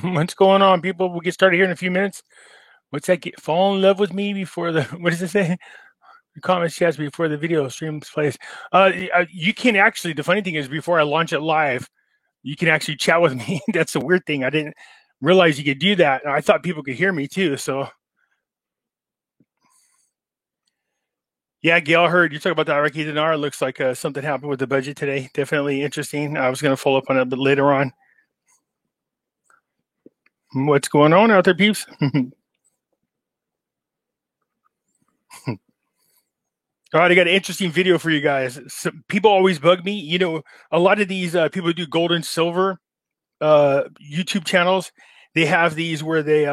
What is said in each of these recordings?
What's going on, people? We'll get started here in a few minutes. What's that? Fall in love with me before the what does it say? The comments chats before the video streams plays. You can actually. The funny thing is, before I launch it live, you can actually chat with me. That's the weird thing. I didn't realize you could do that. I thought people could hear me too. So yeah, Gail, I heard you talk about the Iraqi dinar. It looks like something happened with the budget today. Definitely interesting. I was going to follow up on it a bit later on. What's going on out there, peeps? All right, I got an interesting video for you guys. People always bug me. A lot of these people who do gold and silver YouTube channels, they have these where they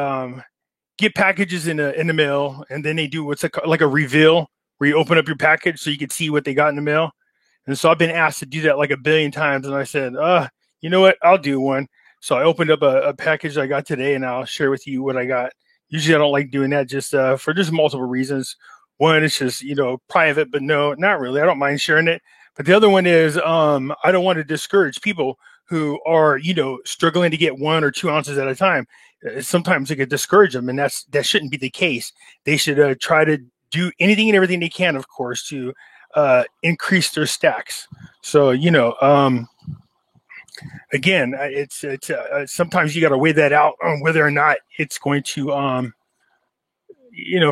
get packages in the mail, and then they do what's like a reveal where you open up your package so you can see what they got in the mail. And so I've been asked to do that like a billion times, and I said, you know what? I'll do one. So I opened up a package I got today, and I'll share with you what I got. Usually, I don't like doing that just for just multiple reasons. One, it's just private, but no, not really. I don't mind sharing it. But the other one is I don't want to discourage people who are struggling to get 1 or 2 ounces at a time. Sometimes it could discourage them, and that shouldn't be the case. They should try to do anything and everything they can, of course, to increase their stacks. So again, it's sometimes you got to weigh that out on whether or not it's going to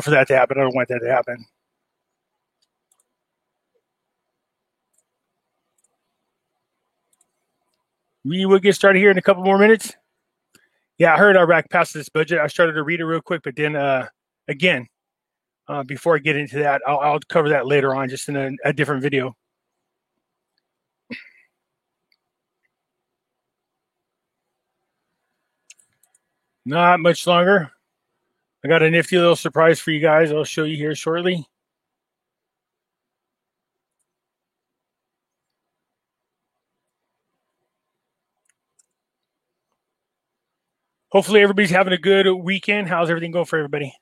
for that to happen. I don't want that to happen. We will get started here in a couple more minutes. Yeah, I heard Iraq passed this budget. I started to read it real quick, but then again, before I get into that, I'll cover that later on, just in a different video. Not much longer. I got a nifty little surprise for you guys. I'll show you here shortly. Hopefully everybody's having a good weekend. How's everything going for everybody?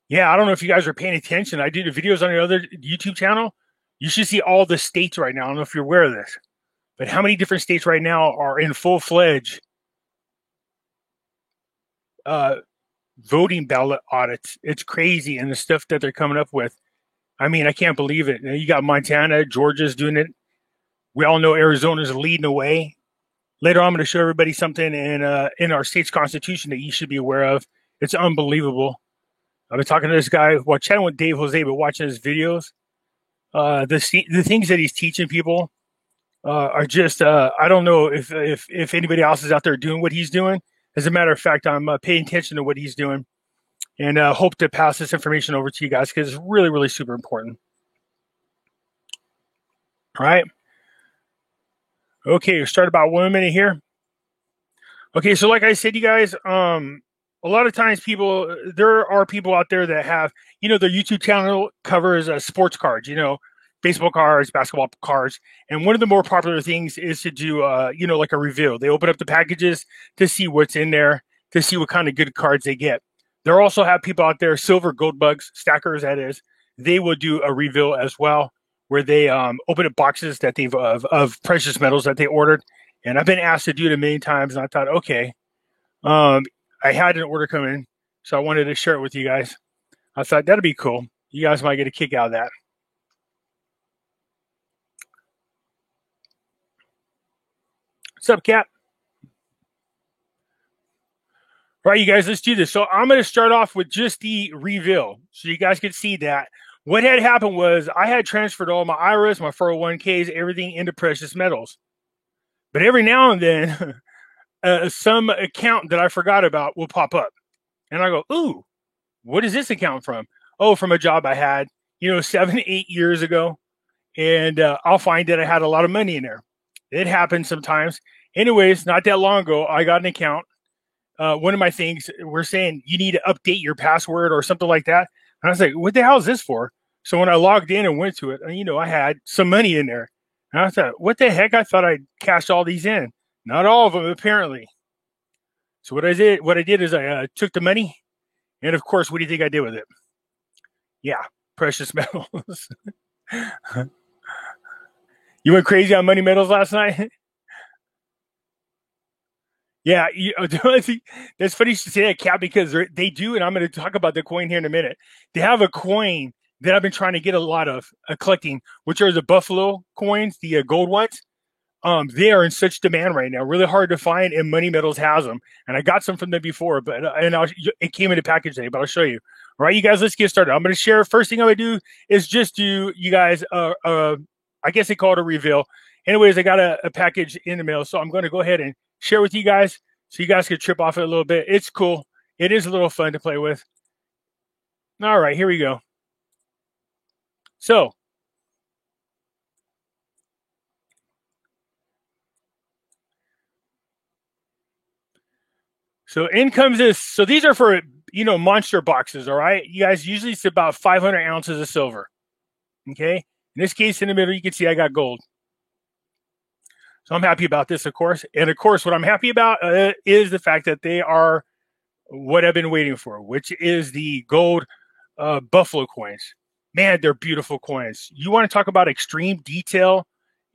Yeah, I don't know if you guys are paying attention. I do the videos on your other YouTube channel. You should see all the states right now. I don't know if you're aware of this, but how many different states right now are in full-fledged voting ballot audits? It's crazy, and the stuff that they're coming up with. I mean, I can't believe it. You got Montana, Georgia's doing it. We all know Arizona's leading the way. Later on, I'm going to show everybody something in our state's constitution that you should be aware of. It's unbelievable. I've been talking to this guy, chatting with Dave Jose, but watching his videos. The things that he's teaching people are just I don't know if anybody else is out there doing what he's doing. As a matter of fact, I'm paying attention to what he's doing, and hope to pass this information over to you guys because it's really, really super important. All right. Okay, we'll start about 1 minute here. Okay, so like I said, you guys, a lot of times there are people out there that have, their YouTube channel covers sports cards, baseball cards, basketball cards. And one of the more popular things is to do, like a reveal. They open up the packages to see what's in there, to see what kind of good cards they get. There also have people out there, silver gold bugs, stackers, that is. They will do a reveal as well, where they open up boxes that they've of precious metals that they ordered. And I've been asked to do it a million times, and I thought, okay, I had an order come in, so I wanted to share it with you guys. I thought that'd be cool. You guys might get a kick out of that. What's up, Cap? All right, you guys, let's do this. So I'm going to start off with just the reveal so you guys can see that. What had happened was I had transferred all my IRAs, my 401ks, everything into precious metals. But every now and then, some account that I forgot about will pop up. And I go, ooh, what is this account from? Oh, from a job I had, 7, 8 years ago. And I'll find that I had a lot of money in there. It happens sometimes. Anyways, not that long ago, I got an account. One of my things, we're saying you need to update your password or something like that. And I was like, what the hell is this for? So when I logged in and went to it, I had some money in there. And I thought, what the heck? I thought I'd cashed all these in. Not all of them, apparently. So what I did is I took the money. And of course, what do you think I did with it? Yeah, precious metals. You went crazy on Money Metals last night? Yeah, that's funny you should say that, Cap, because they do, and I'm going to talk about the coin here in a minute. They have a coin that I've been trying to get a lot of collecting, which are the Buffalo coins, the gold ones. They are in such demand right now, really hard to find, and Money Metals has them. And I got some from them before, but it came in a package today, but I'll show you. All right, you guys, let's get started. I'm going to share. First thing I'm going to do is just do you guys, I guess they call it a reveal. Anyways, I got a package in the mail, so I'm going to go ahead and share with you guys so you guys can trip off it a little bit. It's cool. It is a little fun to play with. All right, here we go. So in comes this. So these are for, monster boxes, all right? You guys, usually it's about 500 ounces of silver, okay? In this case, in the middle, you can see I got gold. So I'm happy about this, of course. And, of course, what I'm happy about is the fact that they are what I've been waiting for, which is the gold Buffalo coins. Man, they're beautiful coins. You want to talk about extreme detail,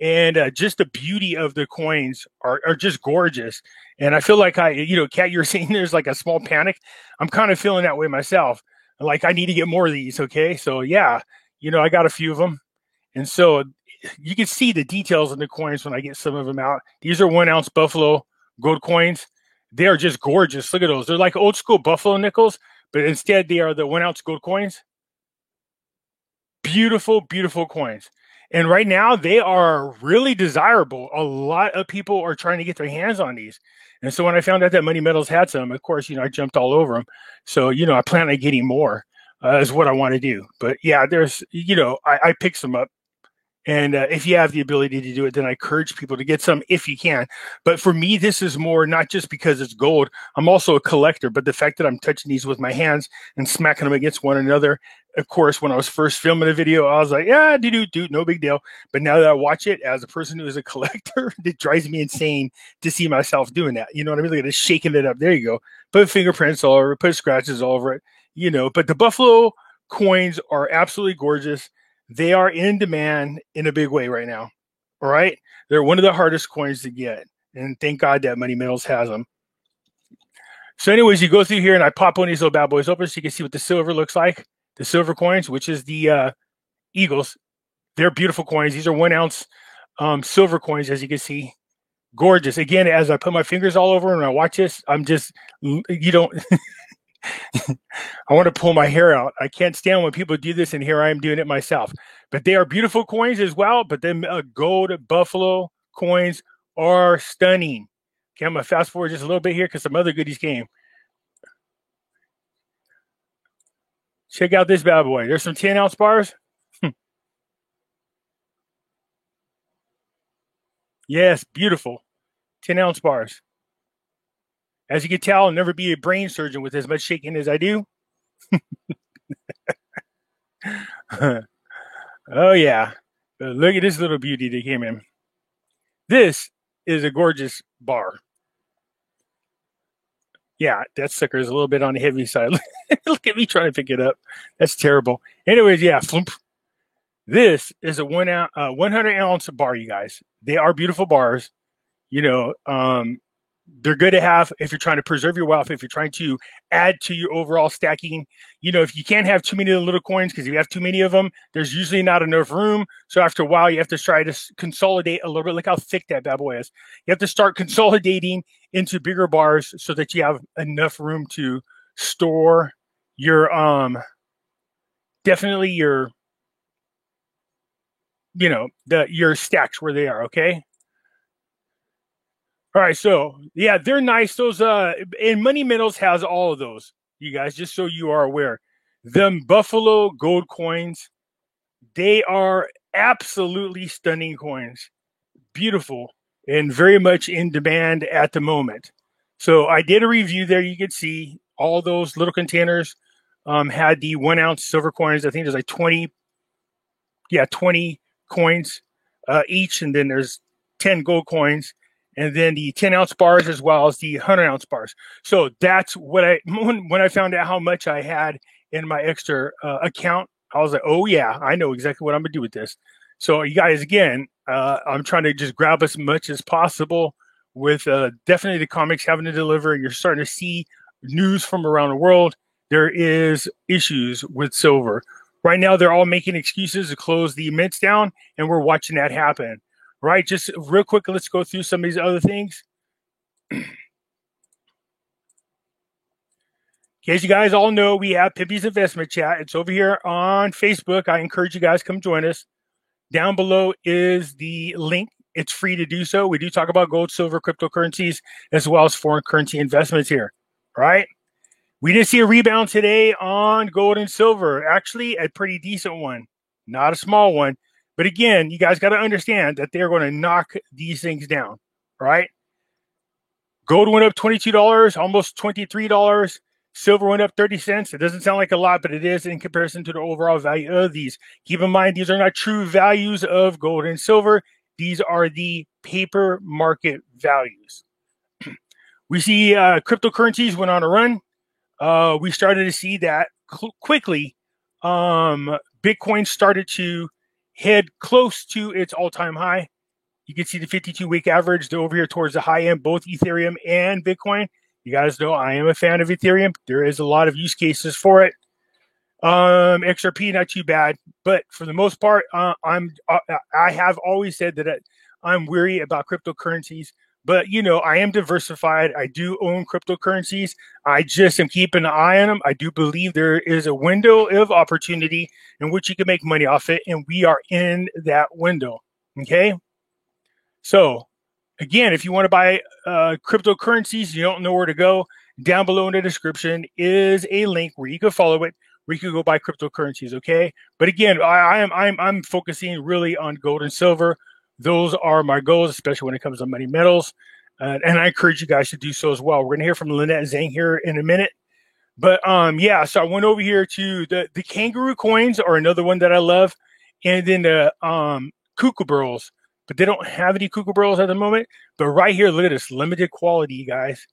and just the beauty of the coins are just gorgeous. And I feel like Kat, you're saying there's like a small panic. I'm kind of feeling that way myself. Like I need to get more of these. Okay. So yeah, I got a few of them. And so you can see the details in the coins when I get some of them out. These are 1 ounce Buffalo gold coins. They are just gorgeous. Look at those. They're like old school Buffalo nickels, but instead they are the 1 ounce gold coins. Beautiful, beautiful coins. And right now they are really desirable. A lot of people are trying to get their hands on these. And so when I found out that Money Metals had some, of course, I jumped all over them. So, I plan on getting more is what I want to do. But yeah, there's, I picked some up. And if you have the ability to do it, then I encourage people to get some if you can. But for me, this is more not just because it's gold. I'm also a collector, but the fact that I'm touching these with my hands and smacking them against one another. Of course, when I was first filming the video, I was like, yeah, no big deal. But now that I watch it as a person who is a collector, it drives me insane to see myself doing that. You know what I mean? Like just shaking it up. There you go. Put fingerprints all over it, put scratches all over it, But the Buffalo coins are absolutely gorgeous. They are in demand in a big way right now. All right. They're one of the hardest coins to get. And thank God that Money Metals has them. So anyways, you go through here and I pop one of these little bad boys open so you can see what the silver looks like. The silver coins, which is the Eagles. They're beautiful coins. These are 1 ounce silver coins, as you can see. Gorgeous. Again, as I put my fingers all over and I watch this, I'm just, I want to pull my hair out. I can't stand when people do this, and here I am doing it myself. But they are beautiful coins as well. But them gold Buffalo coins are stunning. Okay, I'm going to fast forward just a little bit here because some other goodies came. Check out this bad boy. There's some 10 ounce bars. Yes, beautiful. 10 ounce bars. As you can tell, I'll never be a brain surgeon with as much shaking as I do. Oh, yeah. Look at this little beauty that came in. This is a gorgeous bar. Yeah, that sucker is a little bit on the heavy side. Look at me trying to pick it up. That's terrible. Anyways, yeah. This is a 100 ounce bar, you guys. They are beautiful bars. They're good to have if you're trying to preserve your wealth, if you're trying to add to your overall stacking. If you can't have too many of the little coins, because if you have too many of them, there's usually not enough room. So after a while, you have to try to consolidate a little bit. Look how thick that bad boy is. You have to start consolidating into bigger bars so that you have enough room to store your, definitely your, your stacks where they are. Okay. All right, so yeah, they're nice. Those and Money Metals has all of those, you guys, just so you are aware. Them Buffalo gold coins, they are absolutely stunning coins. Beautiful and very much in demand at the moment. So I did a review there. You can see all those little containers had the 1 ounce silver coins. I think there's like 20 coins each, and then there's 10 gold coins. And then the 10 ounce bars as well as the 100 ounce bars. So that's what when I found out how much I had in my extra account, I was like, oh yeah, I know exactly what I'm gonna do with this. So you guys, again, I'm trying to just grab as much as possible with definitely the comics having to deliver. You're starting to see news from around the world. There is issues with silver. Right now, they're all making excuses to close the mints down, and we're watching that happen. Right? Just real quick, let's go through some of these other things. As you guys all know, we have Pimpy's Investment Chat. It's over here on Facebook. I encourage you guys to come join us. Down below is the link. It's free to do so. We do talk about gold, silver, cryptocurrencies, as well as foreign currency investments here. Right? We did see a rebound today on gold and silver. Actually, a pretty decent one. Not a small one. But again, you guys got to understand that they're going to knock these things down. Right? Gold went up $22, almost $23. Silver went up 30 cents. It doesn't sound like a lot, but it is in comparison to the overall value of these. Keep in mind, these are not true values of gold and silver. These are the paper market values. We see cryptocurrencies went on a run. We started to see that quickly. Bitcoin started to head close to its all-time high. You can see the 52-week average. They're over here towards the high end, both Ethereum and Bitcoin. You guys know I am a fan of Ethereum. There is a lot of use cases for it. XRP, not too bad, but for the most part, I have always said that I'm weary about cryptocurrencies. But you know, I am diversified. I do own cryptocurrencies. I just am keeping an eye on them. I do believe there is a window of opportunity in which you can make money off it, and we are in that window. Okay, so. Again, if you want to buy cryptocurrencies, you don't know where to go, down below in the description is a link where you can follow it, where you can go buy cryptocurrencies, okay? But again, I'm focusing really on gold and silver. Those are my goals, especially when it comes to money metals. And I encourage you guys to do so as well. We're going to hear from Lynette Zhang here in a minute. But yeah, so I went over here to the kangaroo coins are another one that I love. And then the kookaburras. But they don't have any kookaburras at the moment. But right here, look at this limited quality, you guys.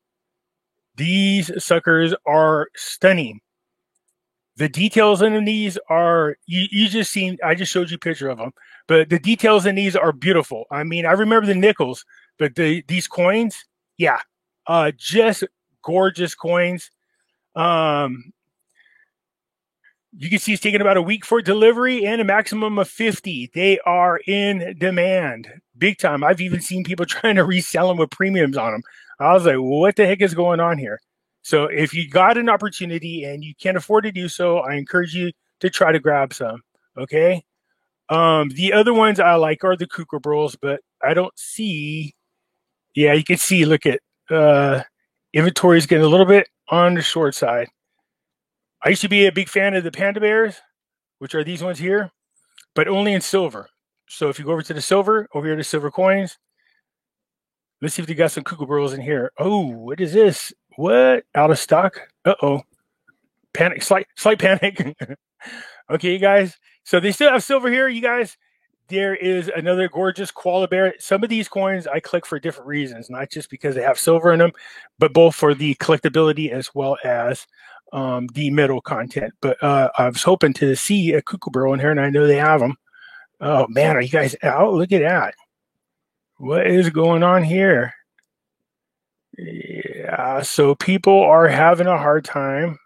These suckers are stunning. The details in these are, you just seen, I just showed you a picture of them. But the details in these are beautiful. I mean, I remember the nickels, but these coins, yeah, just gorgeous coins. You can see it's taking about a week for delivery and a maximum of 50. They are in demand big time. I've even seen people trying to resell them with premiums on them. I was like, what the heck is going on here? So if you got an opportunity and you can't afford to do so, I encourage you to try to grab some. Okay. The other ones I like are the kookaburras, but I don't see. Yeah, you can see, look at inventory is getting a little bit on the short side. I used to be a big fan of the panda bears, which are these ones here, but only in silver. So if you go over to the silver, over here to silver coins, let's see if they got some kookaburras in here. Oh, what is this? What? Out of stock? Uh-oh. Panic, slight panic. Okay, you guys. So they still have silver here, you guys. There is another gorgeous koala bear. Some of these coins I click for different reasons, not just because they have silver in them, but both for the collectability as well as the metal content. But I was hoping to see a kookaburra in here, and I know they have them. Oh man, are you guys out? Look at that. What is going on here? Yeah, so people are having a hard time.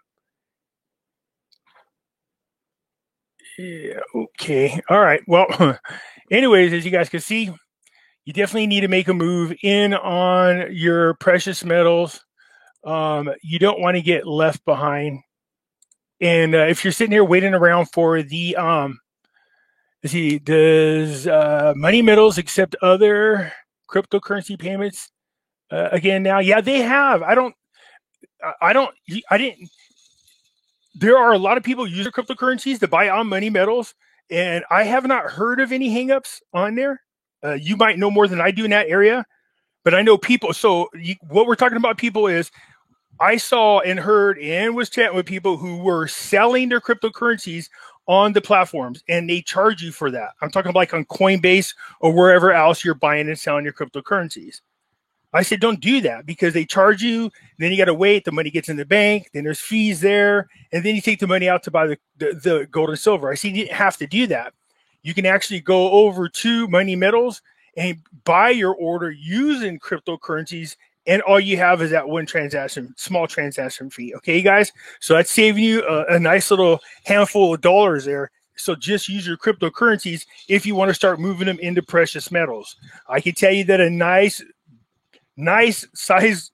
Yeah, okay. All right. Well, anyways, as you guys can see, you definitely need to make a move in on your precious metals. You don't want to get left behind. And if you're sitting here waiting around for the let's see, does Money Metals accept other cryptocurrency payments again now? Yeah, they have. I didn't. There are a lot of people using cryptocurrencies to buy on Money Metals, and I have not heard of any hangups on there. You might know more than I do in that area, but I know people. So what we're talking about, people, is I saw and heard and was chatting with people who were selling their cryptocurrencies on the platforms, and they charge you for that. I'm talking like on Coinbase or wherever else you're buying and selling your cryptocurrencies. I said, don't do that because they charge you. Then you got to wait. The money gets in the bank. Then there's fees there. And then you take the money out to buy the gold and silver. I said, you didn't have to do that. You can actually go over to Money Metals and buy your order using cryptocurrencies. And all you have is that one transaction, small transaction fee. Okay, guys? So that's saving you a nice little handful of dollars there. So just use your cryptocurrencies if you want to start moving them into precious metals. I can tell you that a nice size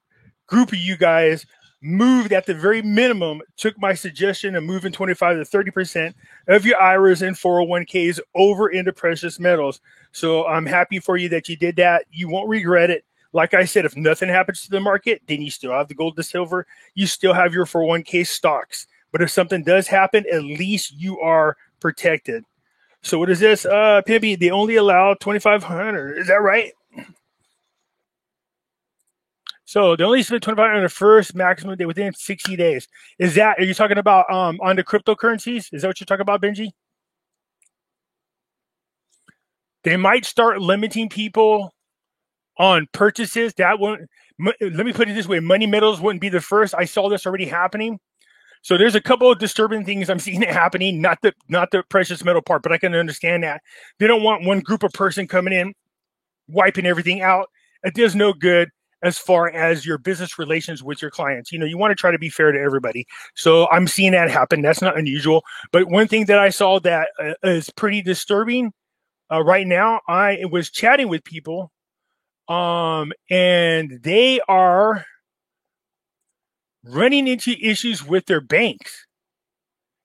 group of you guys moved at the very minimum, took my suggestion of moving 25 to 30% of your IRAs and 401ks over into precious metals. So I'm happy for you that you did that. You won't regret it. Like I said, if nothing happens to the market, then you still have the gold, the silver. You still have your 401k stocks. But if something does happen, at least you are protected. So what is this? Pimpy, they only allow 2,500. Is that right? So they only spend 2,500 on the first maximum day within 60 days. Is that, are you talking about on the cryptocurrencies? Is that what you're talking about, Benji? They might start limiting people on purchases. That won't, let me put it this way. Money Metals wouldn't be the first. I saw this already happening. So there's a couple of disturbing things I'm seeing it happening, not the precious metal part, but I can understand that. They don't want one group of person coming in, wiping everything out. It does no good as far as your business relations with your clients. You know, you want to try to be fair to everybody. So I'm seeing that happen. That's not unusual. But one thing that I saw that is pretty disturbing right now, I was chatting with people and they are running into issues with their banks.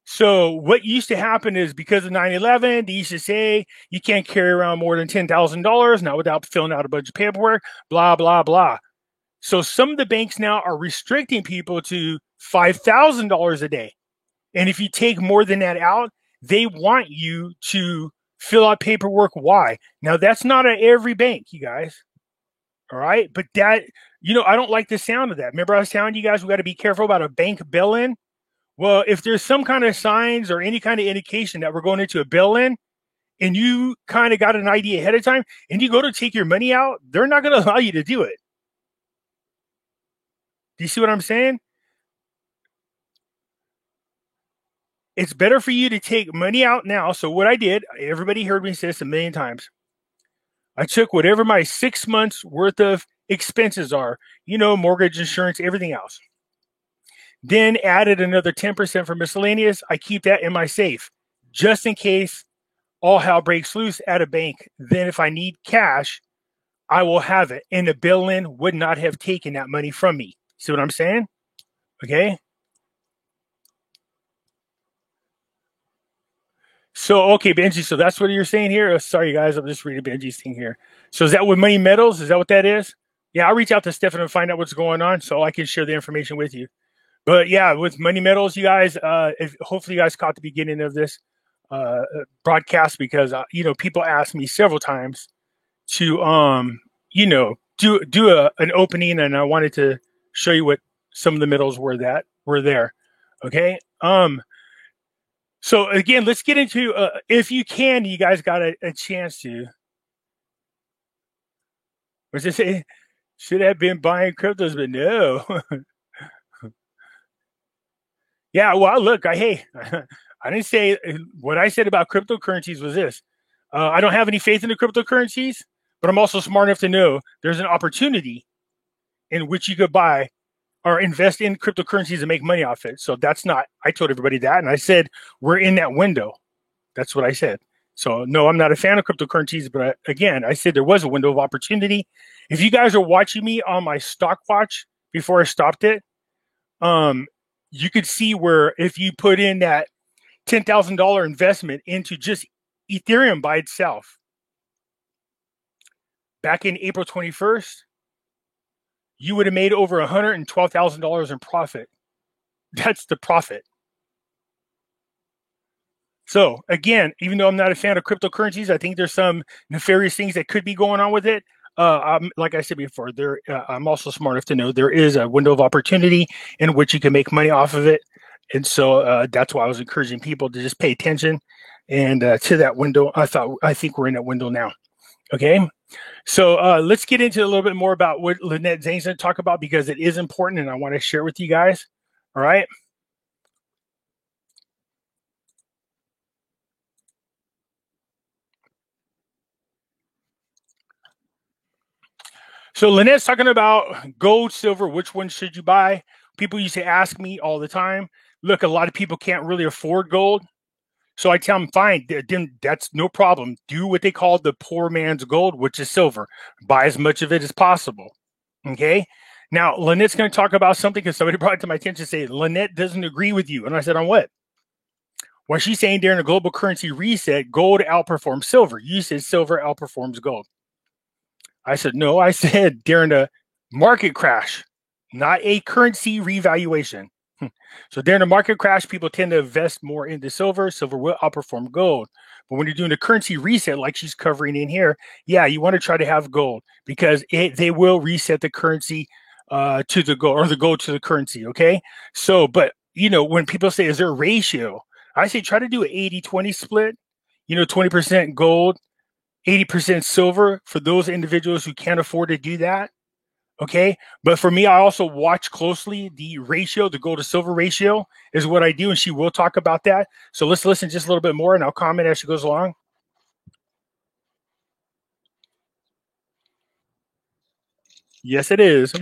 So what used to happen is because of 9/11, they used to say you can't carry around more than $10,000, not without filling out a bunch of paperwork, blah, blah, blah. So some of the banks now are restricting people to $5,000 a day. And if you take more than that out, they want you to fill out paperwork. Why? Now, that's not at every bank, you guys. All right. But that, you know, I don't like the sound of that. Remember, I was telling you guys, we got to be careful about a bank bail-in. Well, if there's some kind of signs or any kind of indication that we're going into a bail-in and you kind of got an idea ahead of time and you go to take your money out, they're not going to allow you to do it. Do you see what I'm saying? It's better for you to take money out now. So what I did, everybody heard me say this a million times. I took whatever my 6 months worth of expenses are, you know, mortgage, insurance, everything else. Then added another 10% for miscellaneous. I keep that in my safe just in case all hell breaks loose at a bank. Then if I need cash, I will have it. And the bail-in would not have taken that money from me. See what I'm saying? Okay. So, okay, Benji, so that's what you're saying here? Oh, sorry, guys, I'm just reading Benji's thing here. So is that with Money Metals? Is that what that is? Yeah, I'll reach out to Stefan and find out what's going on so I can share the information with you. But yeah, with Money Metals, you guys, hopefully you guys caught the beginning of this broadcast because, you know, people asked me several times to, you know, do an opening, and I wanted to show you what some of the metals were there. Okay. So again, let's get into, if you can, you guys got a chance to. Was it say, should have been buying cryptos, but no. Yeah, well, look, I didn't say, what I said about cryptocurrencies was this. I don't have any faith in the cryptocurrencies, but I'm also smart enough to know there's an opportunity in which you could buy or invest in cryptocurrencies and make money off it. So that's not, I told everybody that. And I said, we're in that window. That's what I said. So no, I'm not a fan of cryptocurrencies, but again, I said there was a window of opportunity. If you guys are watching me on my stock watch before I stopped it, you could see where if you put in that $10,000 investment into just Ethereum by itself, back in April 21st, you would have made over $112,000 in profit. That's the profit. So again, even though I'm not a fan of cryptocurrencies, I think there's some nefarious things that could be going on with it. Like I said before, I'm also smart enough to know there is a window of opportunity in which you can make money off of it. And so that's why I was encouraging people to just pay attention and to that window. I think we're in that window now. Okay. So let's get into a little bit more about what Lynette Zane's going to talk about, because it is important and I want to share with you guys. All right. So Lynette's talking about gold, silver, which one should you buy? People used to ask me all the time. Look, a lot of people can't really afford gold. So I tell them, fine, then that's no problem. Do what they call the poor man's gold, which is silver. Buy as much of it as possible. Okay. Now, Lynette's going to talk about something because somebody brought it to my attention, say Lynette doesn't agree with you. And I said, on what? Well, she's saying during a global currency reset, gold outperforms silver. You said silver outperforms gold. I said, no, I said during a market crash, not a currency revaluation. So during a market crash, people tend to invest more into silver. Silver will outperform gold. But when you're doing a currency reset, like she's covering in here, yeah, you want to try to have gold because they will reset the currency to the gold, or the gold to the currency. Okay. So, but when people say, is there a ratio? I say try to do an 80-20 split, 20% gold, 80% silver for those individuals who can't afford to do that. Okay. But for me, I also watch closely the ratio, the gold to silver ratio is what I do. And she will talk about that. So let's listen just a little bit more and I'll comment as she goes along. Yes, it is.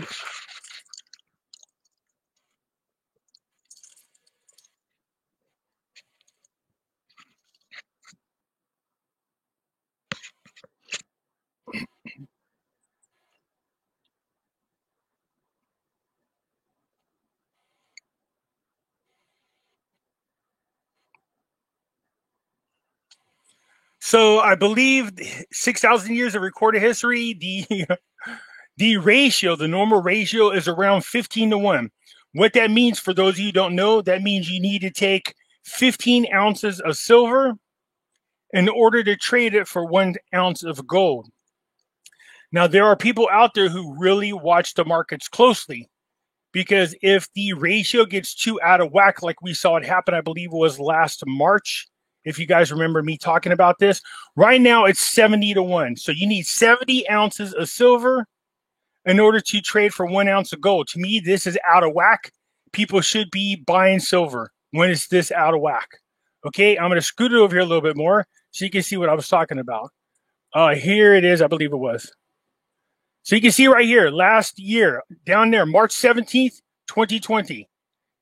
So I believe 6,000 years of recorded history, the ratio, the normal ratio is around 15-1. What that means, for those of you who don't know, that means you need to take 15 ounces of silver in order to trade it for 1 ounce of gold. Now, there are people out there who really watch the markets closely, because if the ratio gets too out of whack, like we saw it happen, I believe it was last March, if you guys remember me talking about this, right now it's 70-1. So you need 70 ounces of silver in order to trade for 1 ounce of gold. To me, this is out of whack. People should be buying silver when it's this out of whack. Okay, I'm going to scoot it over here a little bit more so you can see what I was talking about. Here it is, I believe it was. So you can see right here, last year, down there, March 17th, 2020.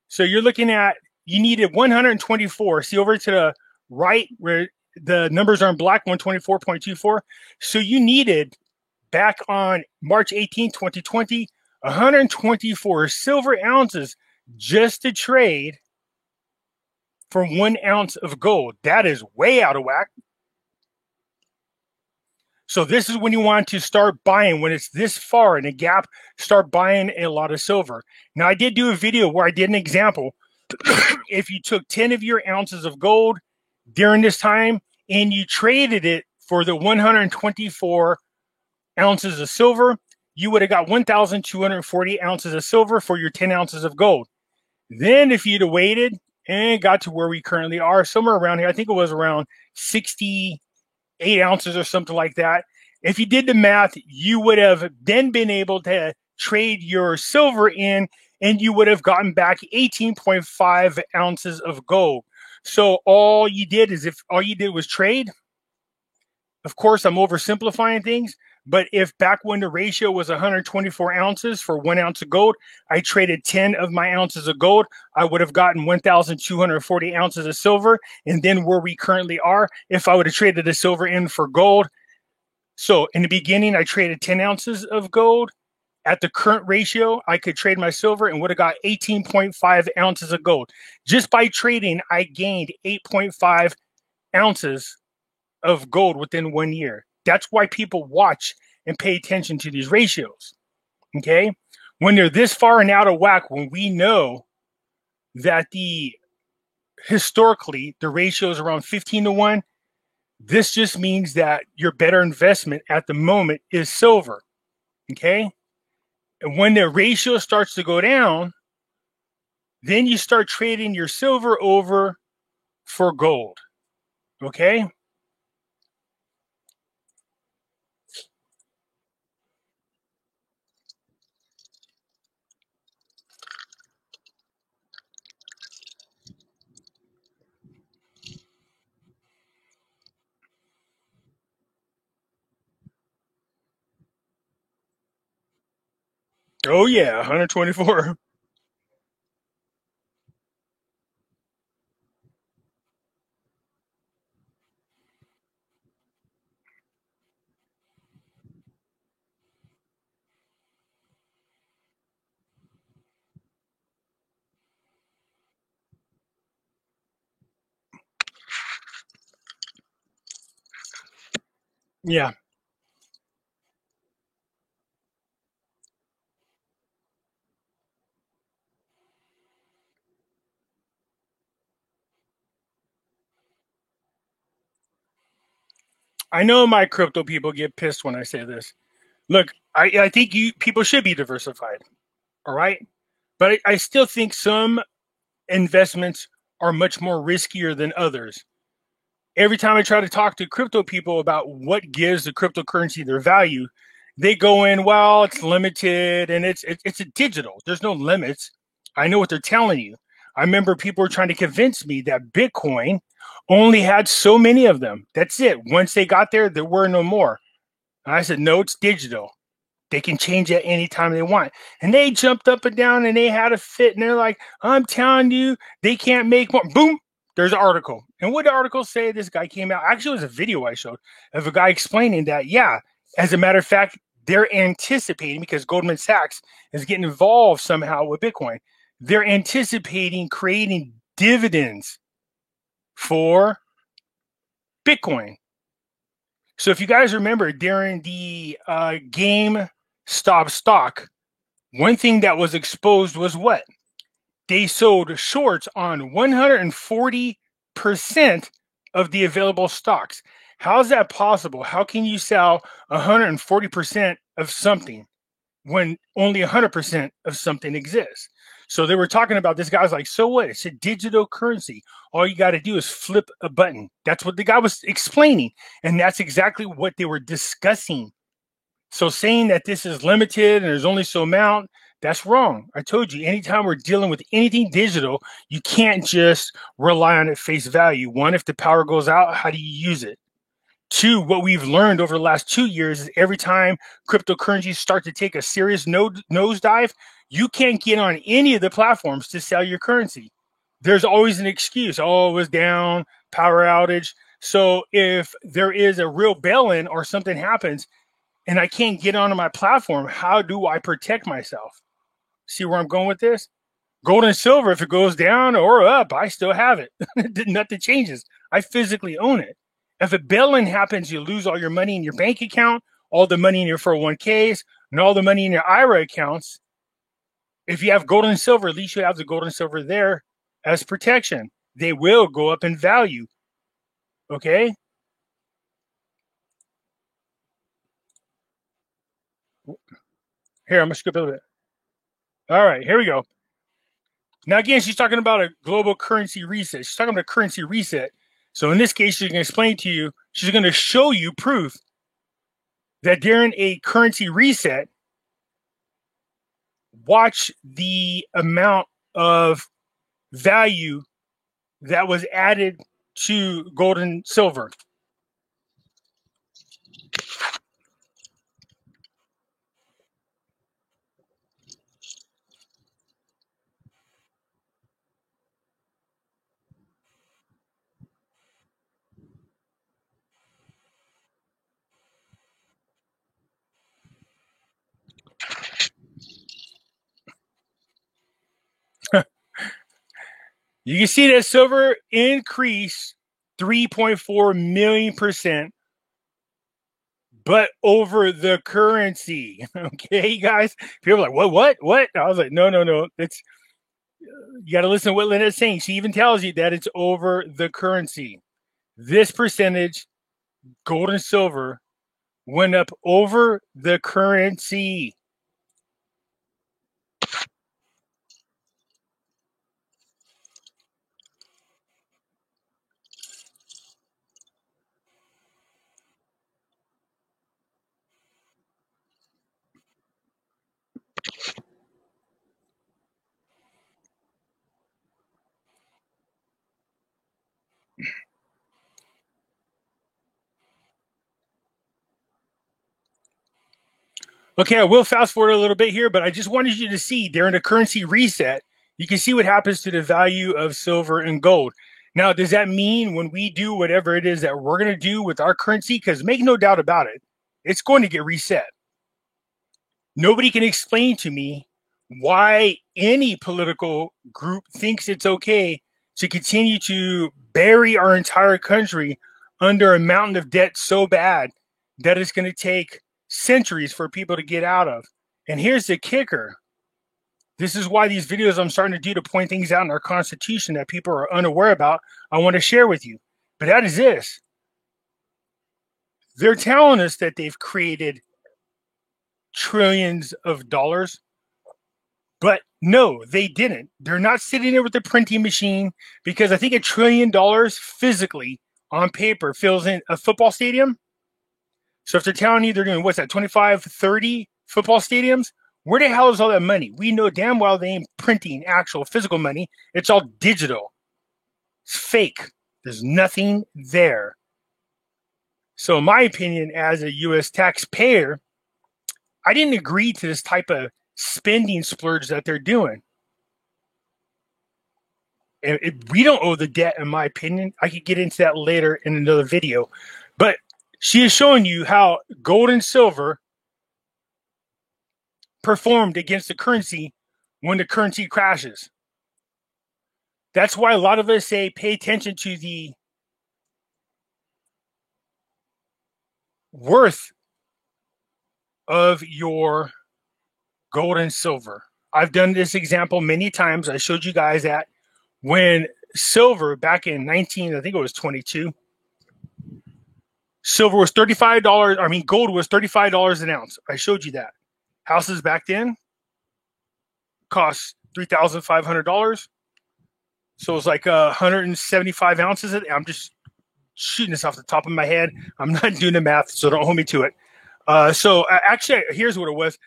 So you're looking at, you needed 124. See over to the right where the numbers are in black, 124.24. So you needed, back on March 18th, 2020, 124 silver ounces just to trade for 1 ounce of gold. That is way out of whack. So this is when you want to start buying. When it's this far in a gap, start buying a lot of silver. Now, I did do a video where I did an example. If you took 10 of your ounces of gold during this time and you traded it for the 124 ounces of silver, you would have got 1,240 ounces of silver for your 10 ounces of gold. Then if you'd have waited and got to where we currently are, somewhere around here, I think it was around 68 ounces or something like that. If you did the math, you would have then been able to trade your silver in, and you would have gotten back 18.5 ounces of gold. So all you did was trade. Of course, I'm oversimplifying things, but if back when the ratio was 124 ounces for 1 ounce of gold, I traded 10 of my ounces of gold, I would have gotten 1,240 ounces of silver. And then where we currently are, if I would have traded the silver in for gold. So in the beginning, I traded 10 ounces of gold. At the current ratio, I could trade my silver and would have got 18.5 ounces of gold. Just by trading, I gained 8.5 ounces of gold within 1 year. That's why people watch and pay attention to these ratios. Okay. When they're this far and out of whack, when we know that historically the ratio is around 15-1, this just means that your better investment at the moment is silver. Okay. And when the ratio starts to go down, then you start trading your silver over for gold. Okay. Oh yeah, 124. Yeah, I know my crypto people get pissed when I say this. Look, I think you people should be diversified. All right, but I still think some investments are much more riskier than others. Every time I try to talk to crypto people about what gives the cryptocurrency their value, they go in, well, it's limited and it's a digital. There's no limits. I know what they're telling you. I remember people were trying to convince me that Bitcoin only had so many of them. That's it. Once they got there, there were no more. And I said, no, it's digital. They can change it anytime they want. And they jumped up and down and they had a fit and they're like, I'm telling you, they can't make more. Boom, there's an article. And what did the article say? This guy came out. Actually, it was a video I showed of a guy explaining that, yeah, as a matter of fact, they're anticipating because Goldman Sachs is getting involved somehow with Bitcoin. They're anticipating creating dividends for Bitcoin. So if you guys remember during the GameStop stock, one thing that was exposed was what? They sold shorts on 140% of the available stocks. How is that possible? How can you sell 140% of something when only 100% of something exists? So they were talking about this guy's like, so what? It's a digital currency. All you got to do is flip a button. That's what the guy was explaining. And that's exactly what they were discussing. So saying that this is limited and there's only so amount, that's wrong. I told you, anytime we're dealing with anything digital, you can't just rely on it face value. One, if the power goes out, how do you use it? Two, what we've learned over the last 2 years is every time cryptocurrencies start to take a serious nosedive, you can't get on any of the platforms to sell your currency. There's always an excuse. Oh, it was down, power outage. So if there is a real bail-in or something happens, and I can't get onto my platform, how do I protect myself? See where I'm going with this? Gold and silver, if it goes down or up, I still have it. Nothing changes. I physically own it. If a bail-in happens, you lose all your money in your bank account, all the money in your 401ks, and all the money in your IRA accounts. If you have gold and silver, at least you have the gold and silver there as protection. They will go up in value. Okay? Here, I'm going to skip a little bit. All right, here we go. Now, again, she's talking about a global currency reset. She's talking about a currency reset. So in this case, she's going to explain to you, she's going to show you proof that during a currency reset, watch the amount of value that was added to gold and silver. You can see that silver increased 3.4 million%, but over the currency. Okay, guys? People are like, what? I was like, no. It's you got to listen to what Lynette's saying. She even tells you that it's over the currency. This percentage, gold and silver, went up over the currency. Okay, I will fast forward a little bit here, but I just wanted you to see during a currency reset, you can see what happens to the value of silver and gold. Now, does that mean when we do whatever it is that we're going to do with our currency? Because make no doubt about it, it's going to get reset. Nobody can explain to me why any political group thinks it's okay to continue to bury our entire country under a mountain of debt so bad that it's going to take centuries for people to get out of. And here's the kicker. This is why these videos I'm starting to do to point things out in our Constitution that people are unaware about, I want to share with you. But that is this. They're telling us that they've created trillions of dollars, but no, they didn't. They're not sitting there with the printing machine, because I think $1 trillion physically on paper fills in a football stadium. So if they're telling you they're doing, what's that, 25, 30 football stadiums, where the hell is all that money? We know damn well they ain't printing actual physical money. It's all digital. It's fake. There's nothing there. So in my opinion, as a U.S. taxpayer, I didn't agree to this type of spending splurge that they're doing. And we don't owe the debt, in my opinion. I could get into that later in another video. But she is showing you how gold and silver performed against the currency when the currency crashes. That's why a lot of us say pay attention to the worth of your gold and silver. I've done this example many times. I showed you guys that when silver back in I think it was 22, silver was $35. I mean, gold was $35 an ounce. I showed you that. Houses back then cost $3,500. So it was like 175 ounces. I'm just shooting this off the top of my head. I'm not doing the math, so don't hold me to it. So actually, here's what it was.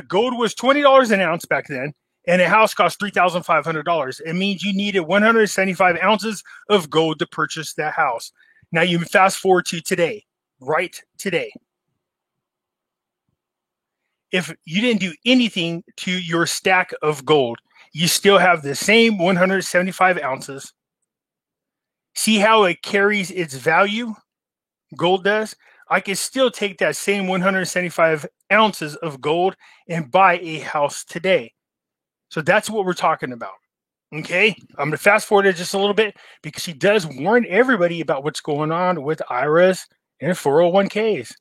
Gold was $20 an ounce back then, and a house cost $3,500. It means you needed 175 ounces of gold to purchase that house. Now you fast forward to today, right today. If you didn't do anything to your stack of gold, you still have the same 175 ounces. See how it carries its value? Gold does. I can still take that same 175 ounces of gold and buy a house today. So that's what we're talking about. Okay, I'm going to fast forward it just a little bit because she does warn everybody about what's going on with IRAs and 401ks.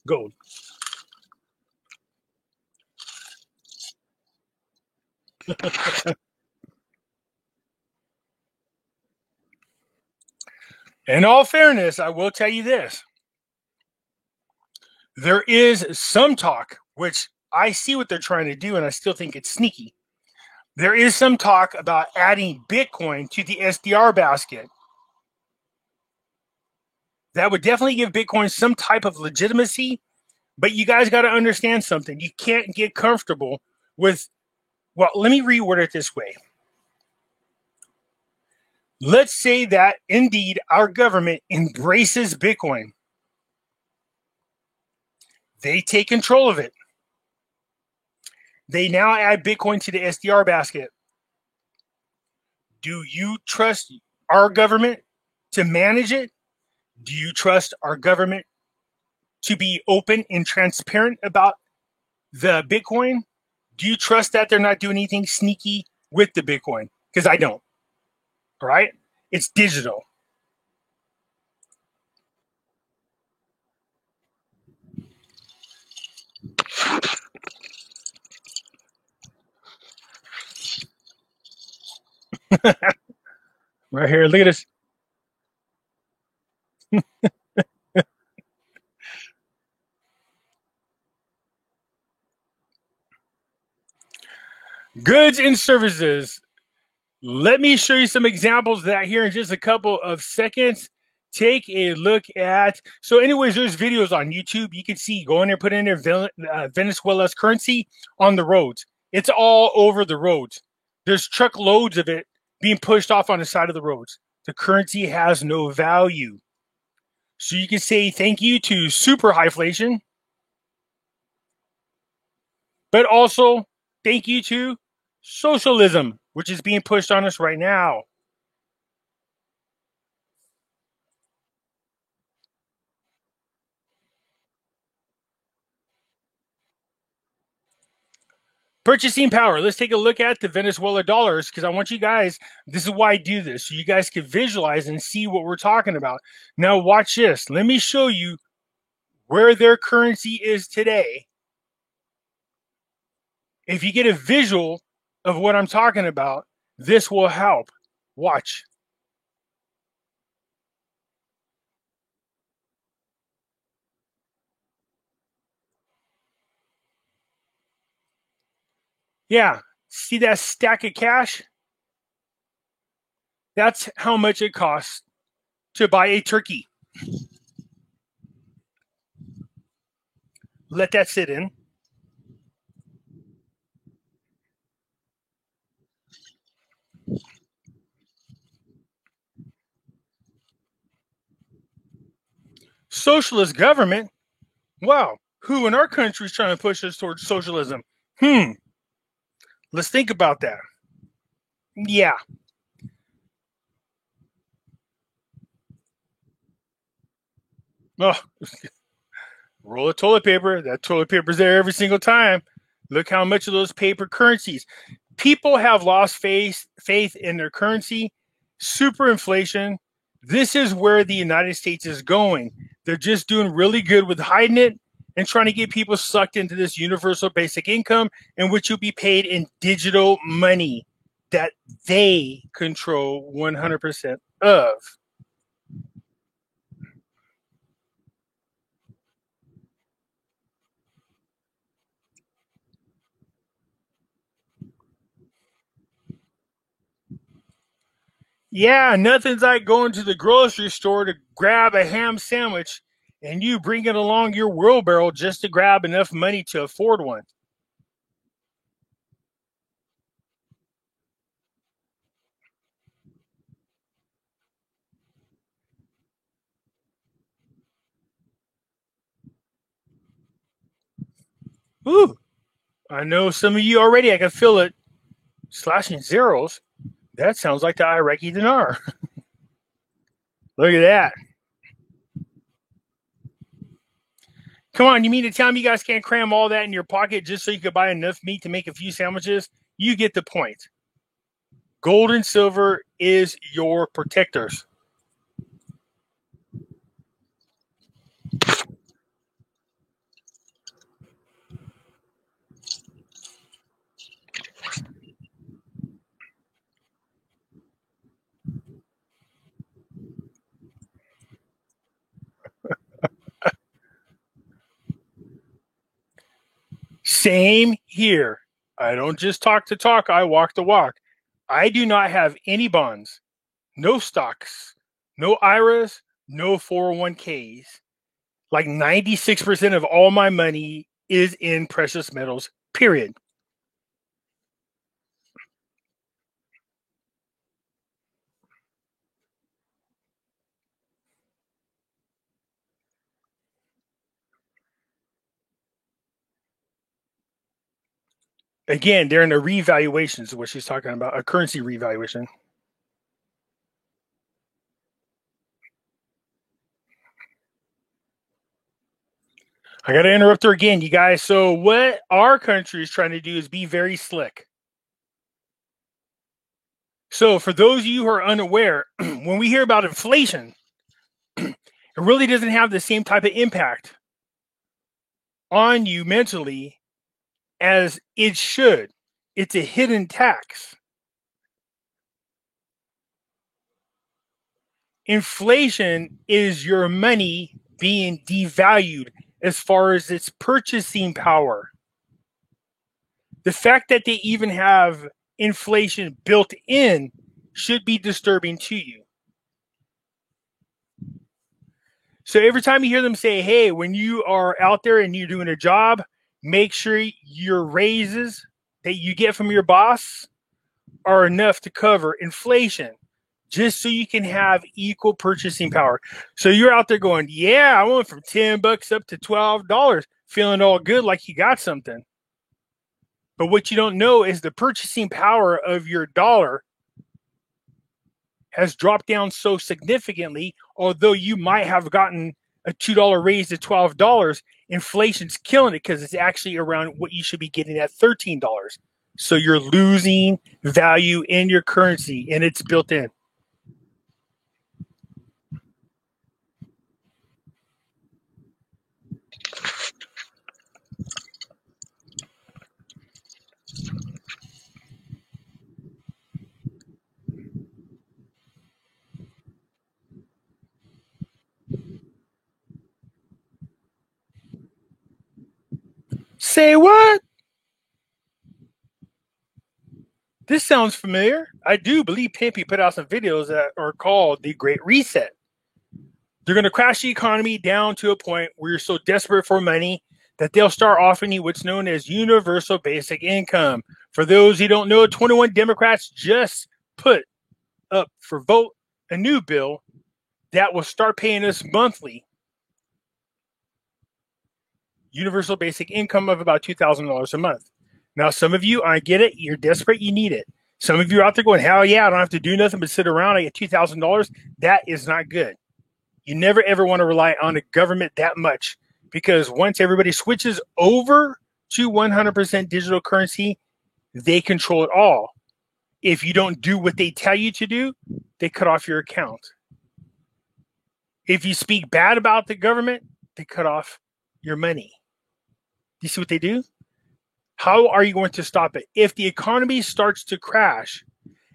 Gold. In all fairness, I will tell you this. There is some talk, which I see what they're trying to do, and I still think it's sneaky. There is some talk about adding Bitcoin to the SDR basket. That would definitely give Bitcoin some type of legitimacy, but you guys got to understand something. You can't get comfortable with, well, let me reword it this way. Let's say that indeed our government embraces Bitcoin. They take control of it. They now add Bitcoin to the SDR basket. Do you trust our government to manage it? Do you trust our government to be open and transparent about the Bitcoin? Do you trust that they're not doing anything sneaky with the Bitcoin? Because I don't. All right? It's digital. Right here, look at this. Goods and services. Let me show you some examples of that here in just a couple of seconds. Take a look at, so anyways, there's videos on YouTube. You can see, go in there, put in there Venezuela's currency on the roads. It's all over the roads. There's truckloads of it being pushed off on the side of the roads. the currency has no value. So you can say thank you to super high-flation, but also thank you to socialism, which is being pushed on us right now. Purchasing power. Let's take a look at the Venezuela dollars because I want you guys, this is why I do this, so you guys can visualize and see what we're talking about. Now watch this. Let me show you where their currency is today. If you get a visual of what I'm talking about, this will help. Watch. Yeah, see that stack of cash? That's how much it costs to buy a turkey. Let that sit in. Socialist government? Wow, who in our country is trying to push us towards socialism? Let's think about that. Yeah. Oh, roll of toilet paper. That toilet paper's there every single time. Look how much of those paper currencies. People have lost faith in their currency. Super inflation. This is where the United States is going. They're just doing really good with hiding it and trying to get people sucked into this universal basic income in which you'll be paid in digital money that they control 100% of. Yeah, nothing's like going to the grocery store to grab a ham sandwich and you bring it along your wheelbarrow just to grab enough money to afford one. Ooh, I know some of you already. I can feel it slashing zeros. That sounds like the Iraqi dinar. Look at that. Come on, you mean to tell me you guys can't cram all that in your pocket just so you could buy enough meat to make a few sandwiches? You get the point. Gold and silver is your protectors. Same here. I don't just talk the talk, I walk the walk. I do not have any bonds, no stocks, no IRAs, no 401ks. Like 96% of all my money is in precious metals, period. Again, they're in a revaluation, is what she's talking about, a currency revaluation. I got to interrupt her again, you guys. So, what our country is trying to do is be very slick. So, for those of you who are unaware, when we hear about inflation, it really doesn't have the same type of impact on you mentally as it should. It's a hidden tax. Inflation is your money being devalued as far as its purchasing power. The fact that they even have inflation built in should be disturbing to you. So every time you hear them say, hey, when you are out there and you're doing a job, make sure your raises that you get from your boss are enough to cover inflation. just so you can have equal purchasing power. So you're out there going, yeah, I went from $10 up to $12, feeling all good like you got something. But what you don't know is the purchasing power of your dollar has dropped down so significantly, although you might have gotten a $2 raise to $12, inflation's killing it because it's actually around what you should be getting at $13. So you're losing value in your currency, and it's built in. Say what? This sounds familiar. I do believe Pimpy put out some videos that are called the Great Reset. They're going to crash the economy down to a point where you're so desperate for money that they'll start offering you what's known as universal basic income. For those who don't know, 21 Democrats just put up for vote a new bill that will start paying us monthly universal basic income of about $2,000 a month. Now, some of you, I get it, you're desperate, you need it. Some of you are out there going, hell yeah, I don't have to do nothing but sit around, I get $2,000. That is not good. You never ever want to rely on the government that much, because once everybody switches over to 100% digital currency, they control it all. If you don't do what they tell you to do, they cut off your account. If you speak bad about the government, they cut off your money. Do you see what they do? How are you going to stop it? If the economy starts to crash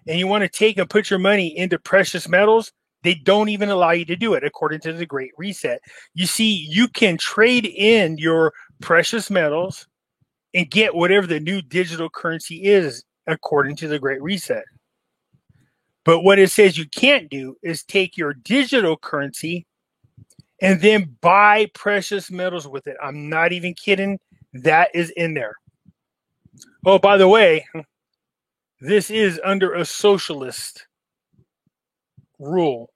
and you want to take and put your money into precious metals, they don't even allow you to do it according to the Great Reset. You see, you can trade in your precious metals and get whatever the new digital currency is according to the Great Reset. But what it says you can't do is take your digital currency and then buy precious metals with it. I'm not even kidding. That is in there. Oh, by the way, this is under a socialist rule.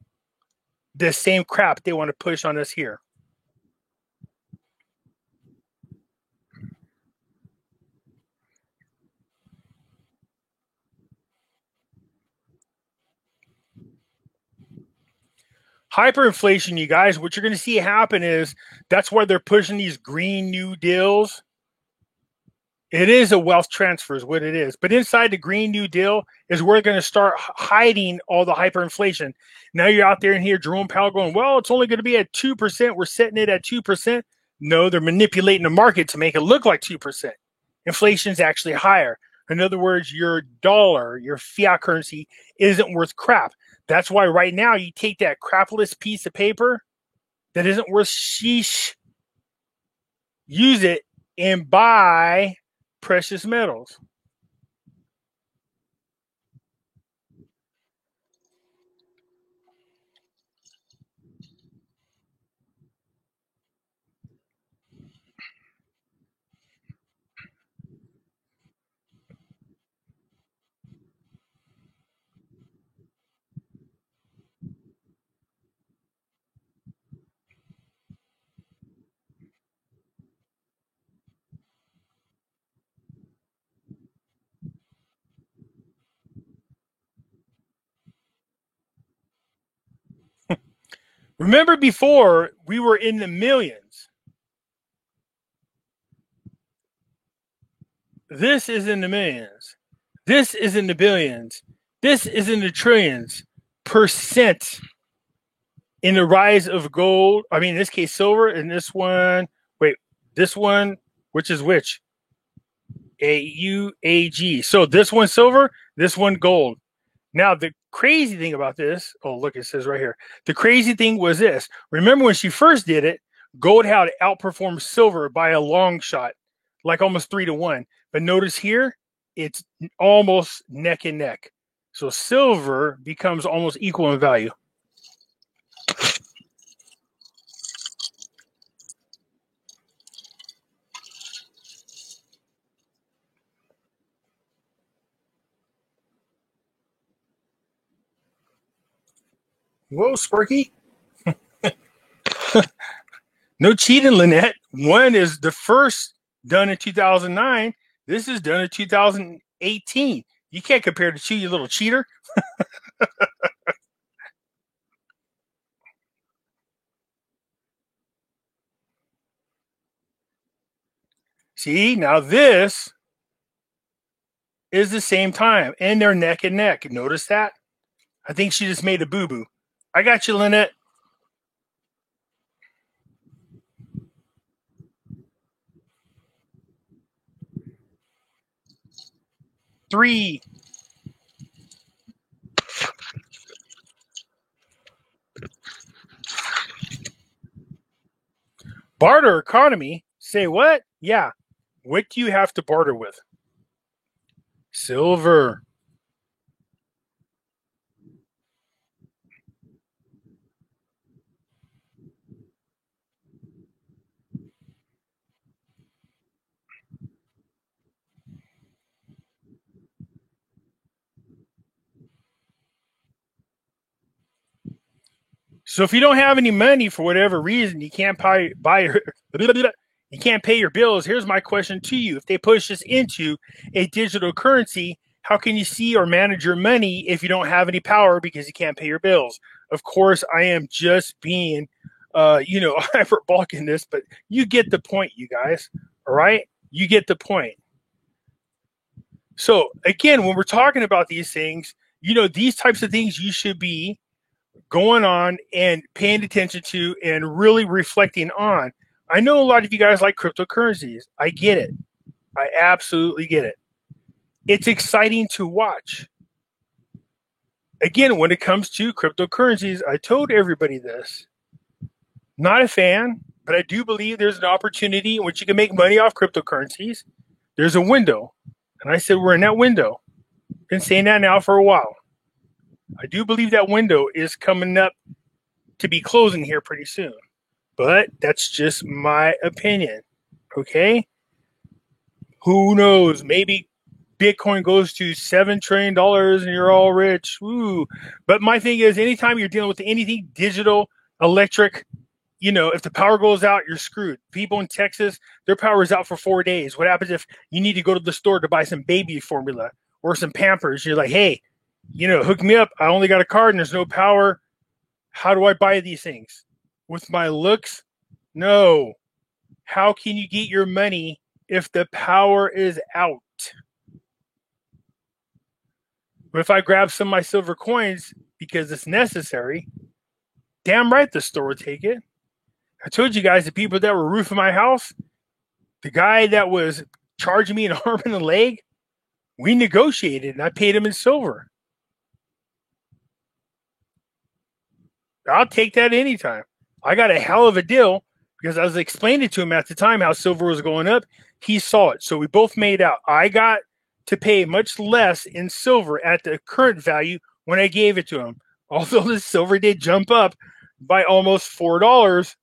The same crap they want to push on us here. Hyperinflation, you guys, what you're going to see happen is that's why they're pushing these Green New Deals. It is a wealth transfer, is what it is. But inside the Green New Deal is where they're going to start hiding all the hyperinflation. Now you're out there and hear Jerome Powell going, well, it's only going to be at 2%. We're setting it at 2%. No, they're manipulating the market to make it look like 2%. Inflation is actually higher. In other words, your dollar, your fiat currency, isn't worth crap. That's why right now you take that crapless piece of paper that isn't worth sheesh, use it and buy precious metals. Remember before we were in the millions. This is in the millions. This is in the billions. This is in the trillions percent in the rise of gold. I mean, in this case, silver. And this one, wait, this one, which is which? AUAG. So this one silver, this one gold. Now, the crazy thing about this, oh, look, it says right here. The crazy thing was this. Remember when she first did it, gold had outperformed silver by a long shot, like almost 3-1. But notice here, it's almost neck and neck. So silver becomes almost equal in value. Whoa, Sparky. No cheating, Lynette. One is the first done in 2009. This is done in 2018. You can't compare the two, you little cheater. See, now this is the same time, and they're neck and neck. Notice that? I think she just made a boo-boo. I got you, Lynette. Three. Barter economy? Say what? Yeah. What do you have to barter with? Silver. So if you don't have any money for whatever reason, you can't you can't pay your bills. Here's my question to you. If they push this into a digital currency, how can you see or manage your money if you don't have any power because you can't pay your bills? Of course, I am just being, hyperbolic in this, but you get the point, you guys. All right? You get the point. So again, when we're talking about these things, these types of things you should be going on and paying attention to and really reflecting on. I know a lot of you guys like cryptocurrencies. I get it. I absolutely get it. It's exciting to watch. Again, when it comes to cryptocurrencies, I told everybody this. Not a fan, but I do believe there's an opportunity in which you can make money off cryptocurrencies. There's a window. And I said, we're in that window. Been saying that now for a while. I do believe that window is coming up to be closing here pretty soon. But that's just my opinion. Okay? Who knows? Maybe Bitcoin goes to $7 trillion and you're all rich. Woo. But my thing is, anytime you're dealing with anything digital, electric, if the power goes out, you're screwed. People in Texas, their power is out for 4 days. What happens if you need to go to the store to buy some baby formula or some Pampers? You're like, hey, hook me up. I only got a card and there's no power. How do I buy these things? With my looks? No. How can you get your money if the power is out? But if I grab some of my silver coins because it's necessary, damn right the store will take it. I told you guys the people that were roofing my house, the guy that was charging me an arm and a leg, we negotiated and I paid him in silver. I'll take that anytime. I got a hell of a deal because I was explaining to him at the time how silver was going up. He saw it. So we both made out. I got to pay much less in silver at the current value when I gave it to him. Although the silver did jump up by almost $4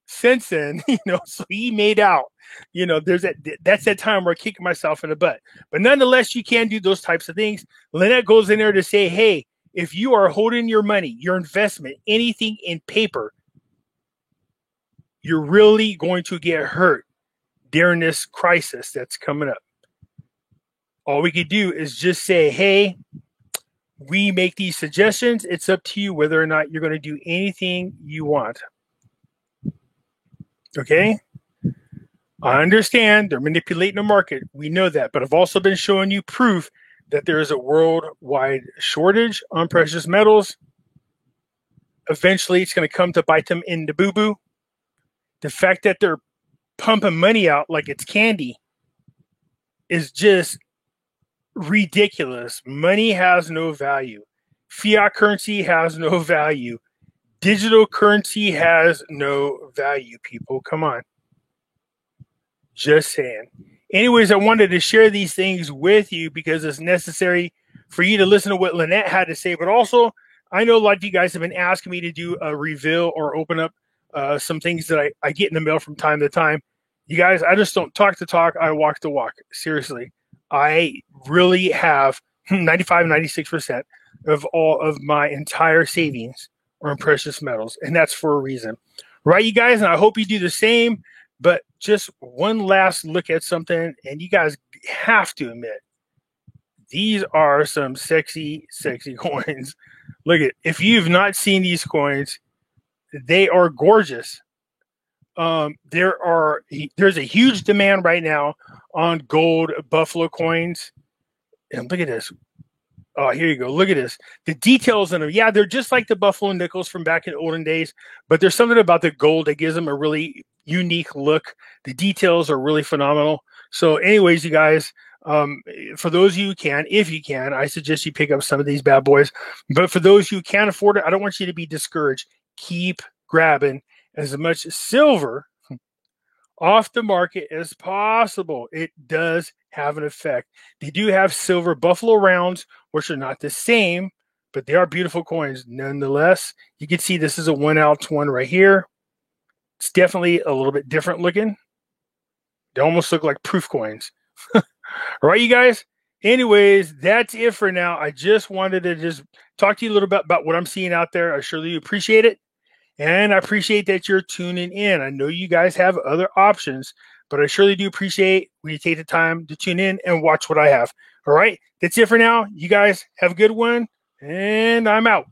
since then, so he made out. That's that time where I kick myself in the butt. But nonetheless, you can do those types of things. Lynette goes in there to say, hey, if you are holding your money, your investment, anything in paper, you're really going to get hurt during this crisis that's coming up. All we could do is just say, hey, we make these suggestions. It's up to you whether or not you're going to do anything you want. Okay? I understand they're manipulating the market. We know that. But I've also been showing you proof that there is a worldwide shortage on precious metals. Eventually, it's going to come to bite them in the boo-boo. The fact that they're pumping money out like it's candy is just ridiculous. Money has no value. Fiat currency has no value. Digital currency has no value, people. Come on. Just saying. Anyways, I wanted to share these things with you because it's necessary for you to listen to what Lynette had to say. But also, I know a lot of you guys have been asking me to do a reveal or open up some things that I get in the mail from time to time. You guys, I just don't talk the talk. I walk the walk. Seriously. I really have 95, 96% of all of my entire savings or in precious metals, and that's for a reason, right, you guys? And I hope you do the same. But just one last look at something, and you guys have to admit, these are some sexy, sexy coins. Look at, if you've not seen these coins, they are gorgeous. There's a huge demand right now on gold buffalo coins. And look at this. Oh, here you go. Look at this. The details in them. Yeah, they're just like the buffalo nickels from back in olden days, but there's something about the gold that gives them a really unique look. The details are really phenomenal. So anyways, you guys, for those of you who can, if you can, I suggest you pick up some of these bad boys. But for those who can't afford it, I don't want you to be discouraged. Keep grabbing as much silver off the market as possible. It does have an effect. They do have silver buffalo rounds, which are not the same, but they are beautiful coins nonetheless. You can see this is a 1 ounce one right here. It's definitely a little bit different looking. They almost look like proof coins. All right, you guys. Anyways, that's it for now. I just wanted to just talk to you a little bit about what I'm seeing out there. I surely appreciate it. And I appreciate that you're tuning in. I know you guys have other options, but I surely do appreciate when you take the time to tune in and watch what I have. All right. That's it for now. You guys have a good one, and I'm out.